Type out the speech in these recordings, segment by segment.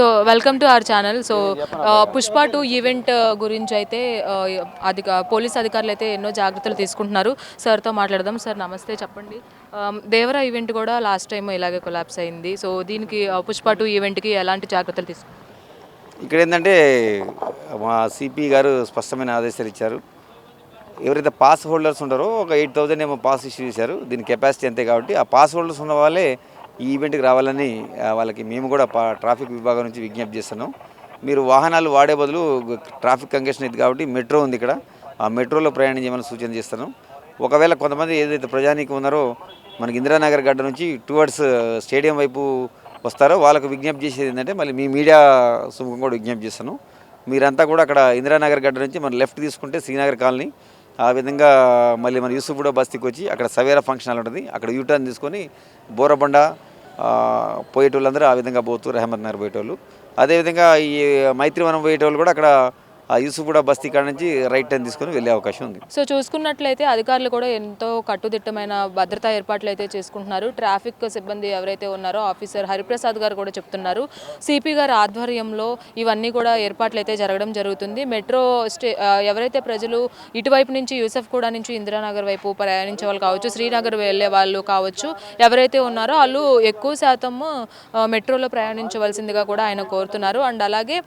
So welcome to our channel. So Pushpa 2 event గురించి అయితే police అధికారులు అయితే ఎన్నో జాగ్రత్తలు తీసుకుంటున్నారు. సార్తో మాట్లాడదాం. సార్ నమస్తే, చెప్పండి. దేవరా ఈవెంట్ కూడా లాస్ట్ టైం ఇలాగే కొలాప్స్ అయింది. సో దీనికి పుష్ప 2 ఈవెంట్కి ఎలాంటి జాగ్రత్తలు తీసుకుంటారు? ఇక్కడ ఏంటంటే మా సిపి గారు స్పష్టమైన ఆదేశాలు ఇచ్చారు. ఎవరైతే పాస్ హోల్డర్స్ ఉంటారో ఒక 8,000 ఏమో పాస్ ఇష్యూ చేశారు. దీని కెపాసిటీ అంతే కాబట్టి ఆ పాస్ హోల్డర్స్ ఉన్న వాళ్ళే ఈ ఈవెంట్కి రావాలని వాళ్ళకి మేము కూడా ట్రాఫిక్ విభాగం నుంచి విజ్ఞప్తి చేస్తున్నాం. మీరు వాహనాలు వాడే బదులు ట్రాఫిక్ కంజెషన్ ఇది కాబట్టి మెట్రో ఉంది ఇక్కడ, ఆ మెట్రోలో ప్రయాణం చేయమని సూచన చేస్తున్నాం. ఒకవేళ కొంతమంది ఏదైతే ప్రజానీకం ఉన్నారో మనకి ఇందిరానగర్ గడ్డ నుంచి టువర్డ్స్ స్టేడియం వైపు వస్తారో వాళ్ళకు విజ్ఞప్తి చేసేది ఏంటంటే, మళ్ళీ మీ మీడియా సుముఖం కూడా విజ్ఞప్తి చేస్తాను, మీరంతా కూడా అక్కడ ఇందిరానగర్ గడ్డ నుంచి మన లెఫ్ట్ తీసుకుంటే శ్రీనగర్ కాలనీ, ఆ విధంగా మళ్ళీ మన యూసుఫ్గూడ బస్తీకి వచ్చి అక్కడ సవేరా ఫంక్షన్ హాల్ ఉంటుంది, అక్కడ యూటర్న్ తీసుకొని బోరబండ పోయేటోళ్ళందరూ ఆ విధంగా పోతూ రెహమత్ నగర్ పోయేటోళ్ళు, అదేవిధంగా ఈ మైత్రివనం పోయేటోళ్ళు కూడా అక్కడ యూసుఫ్గూడ బస్తీ కాడ నుంచి రైట్ టర్న్ తీసుకొని వెళ్ళే అవకాశం ఉంది. సో చూసుకున్నట్లయితే అధికారులు కూడా ఎంతో కట్టుదిట్టమైన భద్రతా ఏర్పాట్లు అయితే చేసుకుంటున్నారు. ట్రాఫిక్ సిబ్బంది ఎవరైతే ఉన్నారో ఆఫీసర్ హరిప్రసాద్ గారు కూడా చెప్తున్నారు, సిపి గారి ఆధ్వర్యంలో ఇవన్నీ కూడా ఏర్పాట్లు అయితే జరగడం జరుగుతుంది. మెట్రో ఎవరైతే ప్రజలు ఇటువైపు నుంచి యూసఫ్గూడ నుంచి ఇందిరానగర్ వైపు ప్రయాణించే వాళ్ళు కావచ్చు, శ్రీనగర్ వెళ్ళే వాళ్ళు కావచ్చు, ఎవరైతే ఉన్నారో వాళ్ళు ఎక్కువ శాతం మెట్రోలో ప్రయాణించవలసిందిగా కూడా ఆయన కోరుతున్నారు. అండ్ అలాగే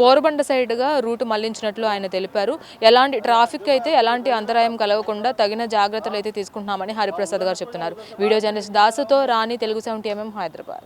బోరబండ సైడ్గా రూట్ మళ్లించినట్లు ఆయన తెలిపారు. ఎలాంటి ట్రాఫిక్ అయితే ఎలాంటి అంతరాయం కలగకుండా తగిన జాగ్రత్తలు అయితే తీసుకుంటున్నామని హరిప్రసాద్ గారు చెప్తున్నారు. వీడియో జర్నలిస్ట్ దాసుతో రాణి, తెలుగు 70mm, హైదరాబాద్.